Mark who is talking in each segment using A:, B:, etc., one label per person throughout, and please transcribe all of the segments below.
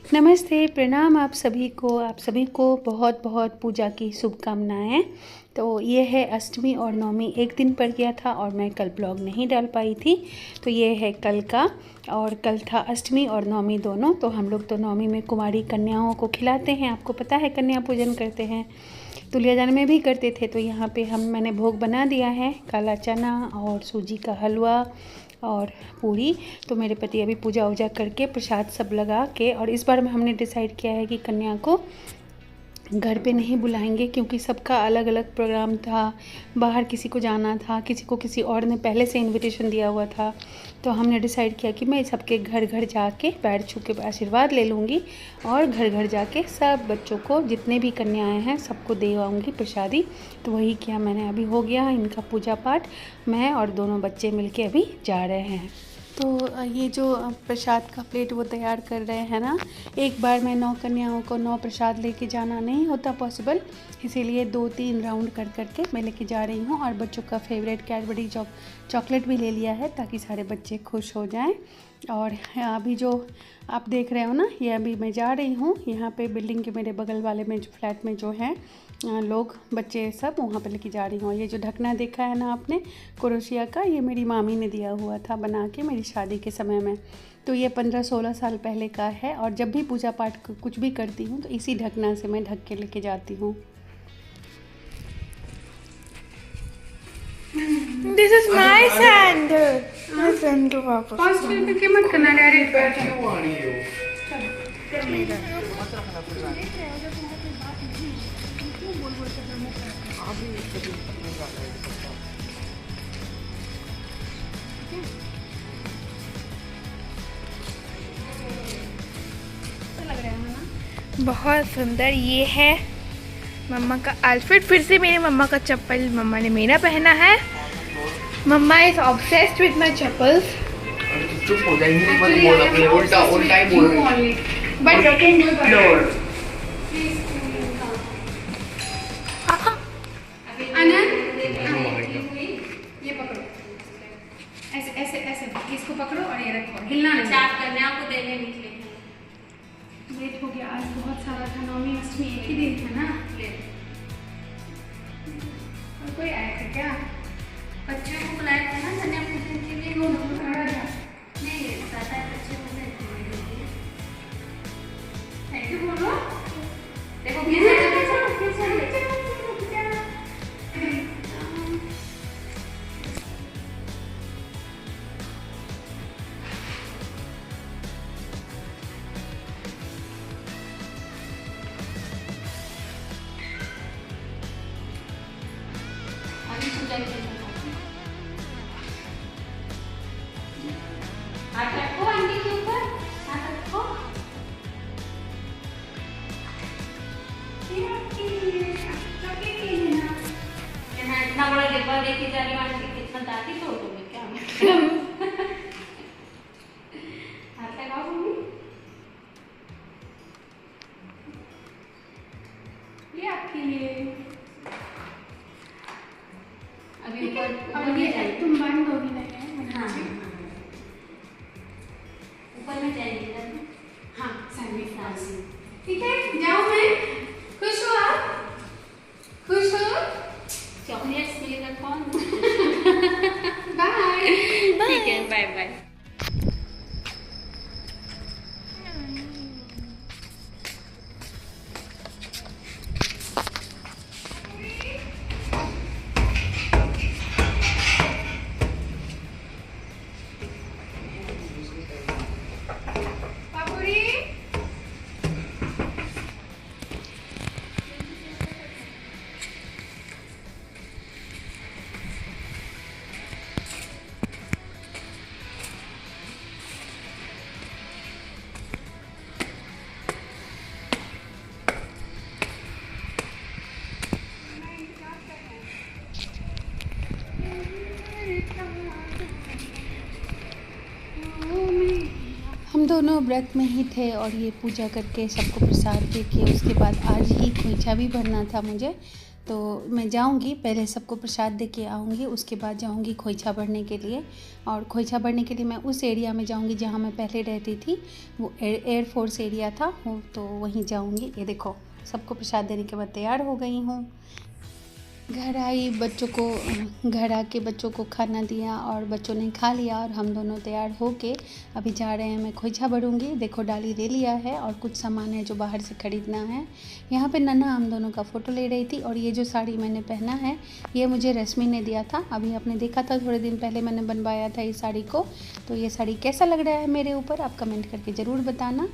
A: नमस्ते, प्रणाम आप सभी को बहुत बहुत पूजा की शुभकामनाएं। तो ये है अष्टमी और नवमी एक दिन पर गया था और मैं कल ब्लॉग नहीं डाल पाई थी। तो ये है कल का, और कल था अष्टमी और नवमी दोनों। तो हम लोग तो नवमी में कुंवारी कन्याओं को खिलाते हैं, आपको पता है कन्या पूजन करते हैं, तुलियाजान में भी करते थे। तो यहाँ पे मैंने भोग बना दिया है, काला चना और सूजी का हलवा और पूरी। तो मेरे पति अभी पूजा वूजा करके प्रसाद सब लगा के, और इस बार में हमने डिसाइड किया है कि कन्या को घर पे नहीं बुलाएंगे, क्योंकि सबका अलग अलग प्रोग्राम था। बाहर किसी को जाना था, किसी को किसी और ने पहले से इनविटेशन दिया हुआ था। तो हमने डिसाइड किया कि मैं सबके घर घर जाके पैर छू के आशीर्वाद ले लूँगी, और घर घर जाके सब बच्चों को, जितने भी कन्याएं हैं, सबको दे आऊँगी प्रसादी। तो वही किया मैंने, अभी हो गया इनका पूजा पाठ। मैं और दोनों बच्चे मिलके अभी जा रहे हैं। तो ये जो प्रसाद का प्लेट वो तैयार कर रहे हैं ना, एक बार में 9 कन्याओं को 9 प्रसाद लेके जाना नहीं होता पॉसिबल, इसीलिए 2-3 राउंड कर करके मैं लेके जा रही हूँ। और बच्चों का फेवरेट कैडबरी चॉकलेट भी ले लिया है, ताकि सारे बच्चे खुश हो जाएं। और अभी जो आप देख रहे हो ना, ये अभी मैं जा रही हूँ यहाँ पे बिल्डिंग के मेरे बगल वाले में जो फ्लैट में जो हैं लोग, बच्चे सब, वहाँ पे लेके जा रही हूँ। ये जो ढकना देखा है ना आपने क्रोशिया का, ये मेरी मामी ने दिया हुआ था बना के मेरी शादी के समय में। तो ये 15-16 साल पहले का है, और जब भी पूजा पाठ कुछ भी करती हूँ तो इसी ढकना से मैं ढक के लेके जाती हूँ।
B: This is my sandal. My sandal वापस।
A: मत करना डायरेक्ट बैठ।
B: बहुत सुंदर ये है मम्मा का आउटफिट। फिर से मेरे मम्मा का चप्पल मम्मा ने मेरा पहना है। Mamma is obsessed with my chappals.
C: चुप हो जाए, हिंदी मत बोल, अपने उल्टा उल्टा ही बोल रही है।
B: बट
A: आनंद, ये पकड़ो, ऐसे ऐसे ऐसे इसको पकड़ो और ये रखो, हिलना नहीं।
D: चाप करने आपको देने निकले हैं।
A: लेट हो गया, आज बहुत सारा था, नवमी अष्टमी एक ही दिन था ना। और कोई आया था क्या?
D: बच्चों को बुलाया था ना कन्या पूजन के लिए। नहीं ज़्यादा बच्चे को
A: थैंक यू बोलो।
D: देखो फिर हाथ रखो आंटी के ऊपर, हाथ रखो। यहाँ इतना बड़ा डिब्बा लेके जा रही हूँ आंटी, कितना दादी तो हो गई क्या? हाथ लगाओ मम्मी।
A: ये आपके लिए।
D: अभी ऊपर
A: और ये तुम बांध दोगी ना?
D: हाँ ऊपर में जाएगी।
A: हाँ सैंडविच, ठीक है, जाओ। मैं खुश हो, आप खुश हो?
D: चॉकलेट्स मिलेगा कौन?
A: बाय।
D: ठीक है, बाय बाय।
A: हम दोनों व्रत में ही थे, और ये पूजा करके सबको प्रसाद दे के उसके बाद आज ही खोइछा भी भरना था मुझे। तो मैं जाऊंगी, पहले सबको प्रसाद दे के आऊँगी, उसके बाद जाऊंगी खोइछा भरने के लिए। और खोइछा भरने के लिए मैं उस एरिया में जाऊंगी जहाँ मैं पहले रहती थी, वो एयरफोर्स एरिया था वो, तो वहीं जाऊंगी। ये देखो सबको प्रसाद देने के बाद तैयार हो गई हूँ। घर आई, घर आके बच्चों को खाना दिया और बच्चों ने खा लिया और हम दोनों तैयार होके अभी जा रहे हैं। मैं खोइछा भरूंगी। देखो डाली ले लिया है और कुछ सामान है जो बाहर से ख़रीदना है। यहाँ पे नन्हा हम दोनों का फ़ोटो ले रही थी। और ये जो साड़ी मैंने पहना है ये मुझे रश्मि ने दिया था। अभी आपने देखा था, थोड़े दिन पहले मैंने बनवाया था इस साड़ी को। तो ये साड़ी कैसा लग रहा है मेरे ऊपर, आप कमेंट करके ज़रूर बताना।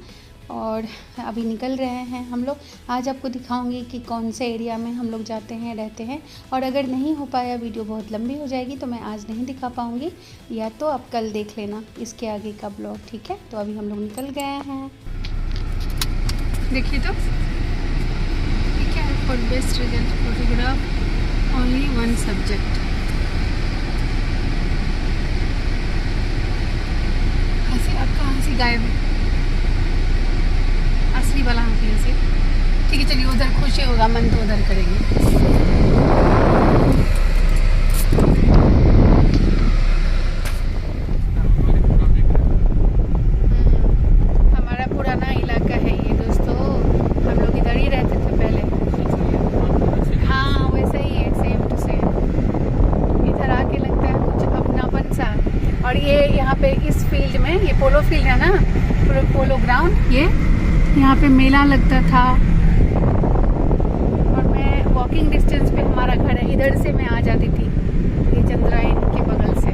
A: और अभी निकल रहे हैं हम लोग। आज आपको दिखाऊंगी कि कौन से एरिया में हम लोग जाते हैं, रहते हैं। और अगर नहीं हो पाया, वीडियो बहुत लंबी हो जाएगी तो मैं आज नहीं दिखा पाऊंगी, या तो आप कल देख लेना इसके आगे का ब्लॉग, ठीक है। तो अभी हम लोग निकल गए हैं। देखिए तो ये क्या है, for best result photograph only one subject. ऐसे अब कहाँ से गायब है असली वाला हाथी से। ठीक है चलिए, उधर खुशी होगा मन तो उधर करेंगे। हमारा पुराना इलाका है ये दोस्तों, हम लोग इधर ही रहते थे पहले। हाँ वैसा ही है, सेम टू सेम। इधर आके लगता है कुछ अपनापन सा। और ये यहाँ पे इस फील्ड में, ये पोलो फील्ड है ना, पोलो ग्राउंड, ये यहाँ पे मेला लगता था। और मैं वॉकिंग डिस्टेंस पे हमारा घर है, इधर से मैं आ जाती थी ये चंद्रायन के बगल से।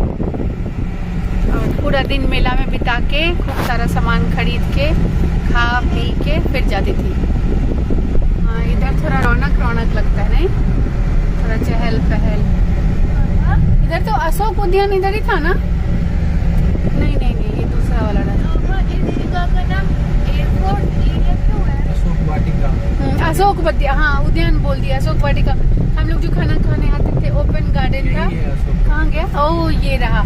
A: और पूरा दिन मेला में बिता के खूब सारा सामान खरीद के खा पी के फिर जाती थी। हाँ इधर थोड़ा रौनक लगता है, नहीं थोड़ा चहल पहल। इधर तो अशोक उद्यान इधर ही था ना? नहीं ये दूसरा वाला था। अशोक वाटिका, हाँ उद्यान बोल दिया, अशोक वाटिका। हम लोग जो खाना खाने आते थे ओपन गार्डन था, कहाँ गया? ओह ये रहा,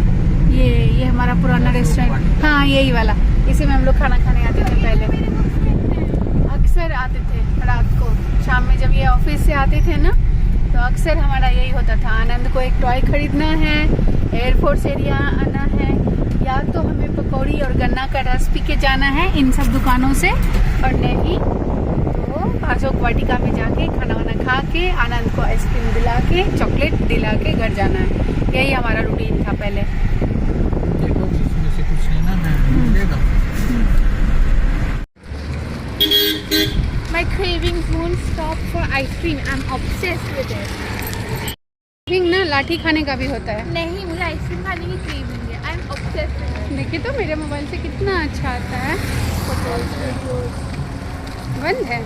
A: ये हमारा पुराना रेस्टोरेंट। हाँ यही वाला, इसी में हम लोग खाना खाने आते थे पहले। अक्सर आते थे रात को, शाम में जब ये ऑफिस से आते थे ना, तो अक्सर हमारा यही होता था। आनंद को एक टॉय खरीदना है, एयरफोर्स एरिया आना है, या तो हमें पकौड़ी और गन्ना का रस पी के जाना है इन सब दुकानों से, और नहीं तो अशोक वाटिका में जाके खाना वाना खा के आनंद को आइसक्रीम दिला के, चॉकलेट दिला के घर जाना है। यही हमारा रूटीन था पहले।
B: My cravings won't stop for ice cream. I'm obsessed with it.
A: Craving ना लाठी खाने का भी होता है।
B: नहीं, मुझे आइसक्रीम खाने की क्रेविंग है। I'm obsessed with it.
A: देखिए तो मेरे मोबाइल से कितना अच्छा आता है। बंद है?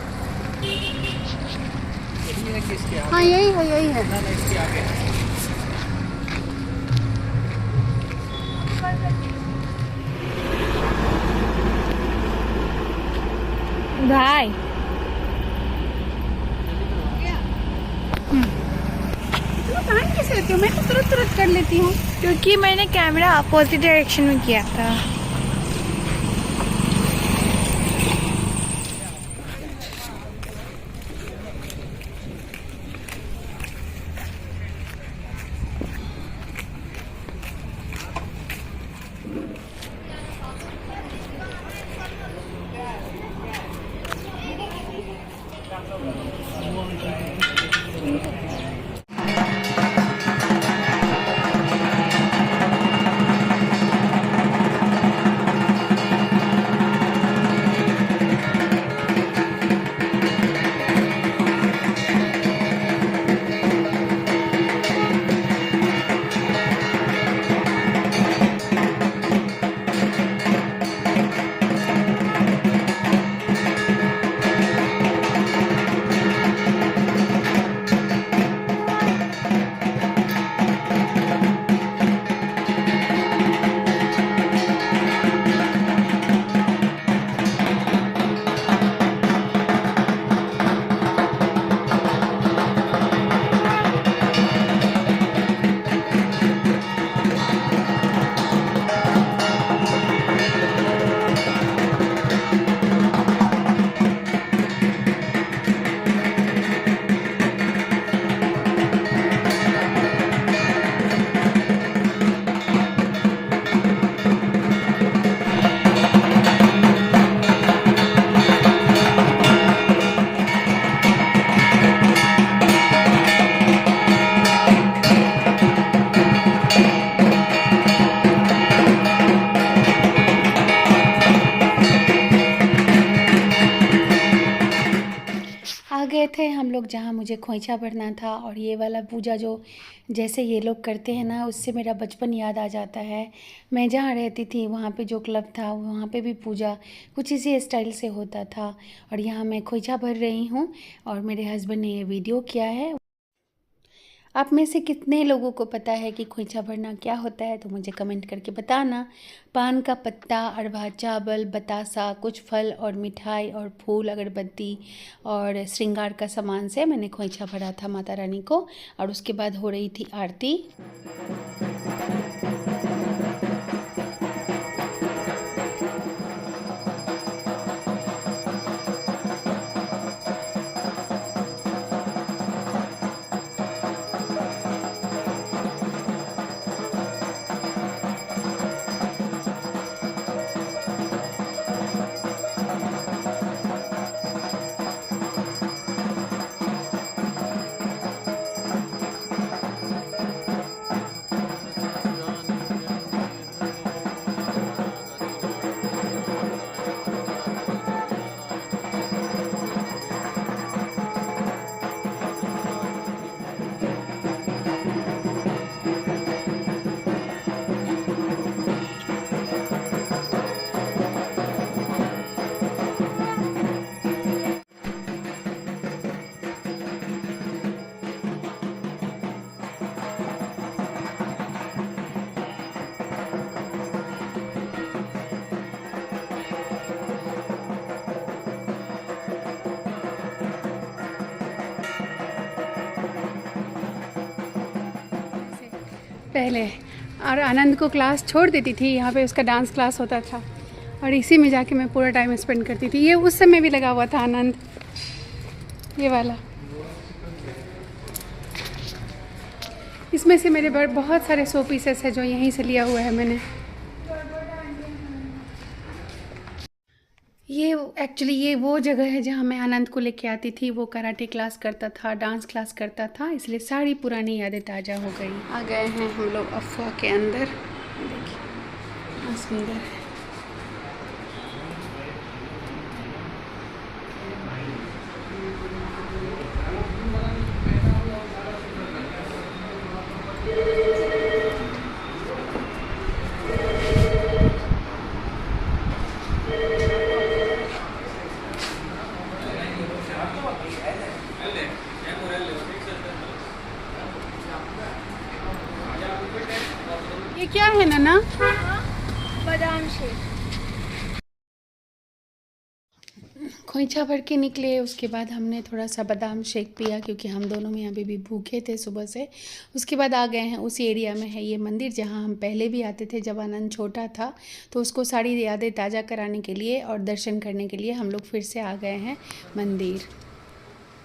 A: हाँ यही है।
B: भाई
A: कहाँ कैसे लेती हूँ मैं, तो तुरंत कर लेती हूँ,
B: क्योंकि मैंने कैमरा अपोजिट डायरेक्शन में किया था।
A: गए हम लोग जहाँ मुझे खोइछा भरना था। और ये वाला पूजा जो जैसे ये लोग करते हैं ना, उससे मेरा बचपन याद आ जाता है। मैं जहाँ रहती थी वहाँ पे जो क्लब था वहाँ पे भी पूजा कुछ इसी स्टाइल से होता था। और यहाँ मैं खोइछा भर रही हूँ और मेरे हस्बैंड ने ये वीडियो किया है। आप में से कितने लोगों को पता है कि खोइछा भरना क्या होता है, तो मुझे कमेंट करके बताना। पान का पत्ता, अरवा चावल, बतासा, कुछ फल और मिठाई और फूल, अगरबत्ती और श्रृंगार का सामान से मैंने खोइछा भरा था माता रानी को। और उसके बाद हो रही थी आरती।
E: पहले और आनंद को क्लास छोड़ देती थी, यहाँ पे उसका डांस क्लास होता था और इसी में जाके मैं पूरा टाइम स्पेंड करती थी। ये उस समय भी लगा हुआ था आनंद, ये वाला। इसमें से मेरे बहुत सारे शो पीसेस है जो यहीं से लिया हुआ है मैंने। ये एक्चुअली ये वो जगह है जहाँ मैं आनंद को लेके आती थी। वो कराटे क्लास करता था, डांस क्लास करता था, इसलिए सारी पुरानी यादें ताज़ा हो गई। आ गए हैं हम लोग अफवाह के अंदर, देखिए सुंदर है। ये क्या है नन्ना?
B: बादाम शेक।
A: खोइछा भर के निकले, उसके बाद हमने थोड़ा सा बादाम शेक पिया क्योंकि हम दोनों में अभी भी भूखे थे सुबह से। उसके बाद आ गए हैं उस एरिया में है ये मंदिर जहाँ हम पहले भी आते थे जब आनंद छोटा था, तो उसको सारी यादें ताज़ा कराने के लिए और दर्शन करने के लिए हम लोग फिर से आ गए हैं मंदिर।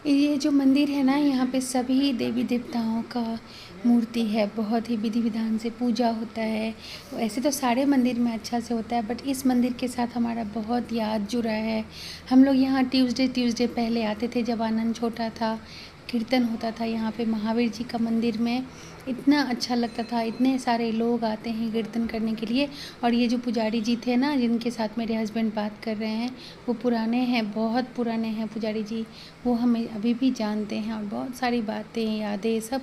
A: ये जो मंदिर है ना, यहाँ पे सभी देवी देवताओं का मूर्ति है। बहुत ही विधि विधान से पूजा होता है। ऐसे तो सारे मंदिर में अच्छा से होता है, बट इस मंदिर के साथ हमारा बहुत याद जुड़ा है। हम लोग यहाँ ट्यूसडे पहले आते थे जब आनंद छोटा था। कीर्तन होता था यहाँ पे महावीर जी का मंदिर में, इतना अच्छा लगता था। इतने सारे लोग आते हैं कीर्तन करने के लिए। और ये जो पुजारी जी थे ना, जिनके साथ मेरे हस्बैंड बात कर रहे हैं, वो पुराने हैं, बहुत पुराने हैं पुजारी जी। वो हमें अभी भी जानते हैं और बहुत सारी बातें, यादें सब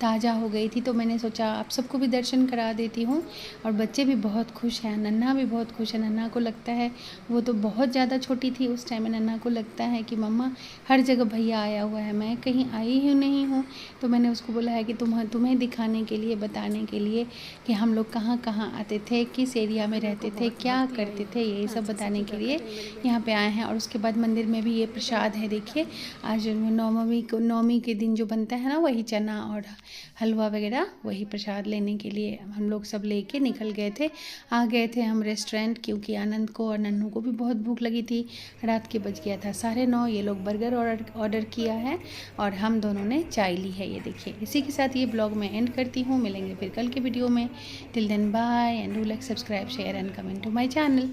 A: ताज़ा हो गई थी। तो मैंने सोचा आप सबको भी दर्शन करा देती हूँ। और बच्चे भी बहुत खुश हैं, नन्हा भी बहुत खुश है। नन्हा को लगता है, वो तो बहुत ज़्यादा छोटी थी उस टाइम में, नन्हा को लगता है कि मम्मा हर जगह भैया आया हुआ है, मैं कहीं आई ही नहीं हूँ। तो मैंने उसको बोला है कि तुम्हें दिखाने के लिए, बताने के लिए कि हम लोग कहाँ कहाँ आते थे, किस एरिया में रहते थे, क्या करते थे, यही सब बताने के लिए यहाँ पे आए हैं। और उसके बाद मंदिर में भी ये प्रसाद है, देखिए आज नवमी के दिन जो बनता है ना, वही चना और हलवा वगैरह, वही प्रसाद लेने के लिए हम लोग सब लेके निकल गए थे। आ गए थे हम रेस्टोरेंट, क्योंकि आनंद को और नन्नू को भी बहुत भूख लगी थी। रात के बज गया था 9:30। ये लोग बर्गर ऑर्डर किया है और हम दोनों ने चाय ली है, ये देखिए। इसी के साथ ये ब्लॉग मैं एंड करती हूँ। मिलेंगे फिर कल के वीडियो में। Till then bye and do like, subscribe, share and comment to my channel.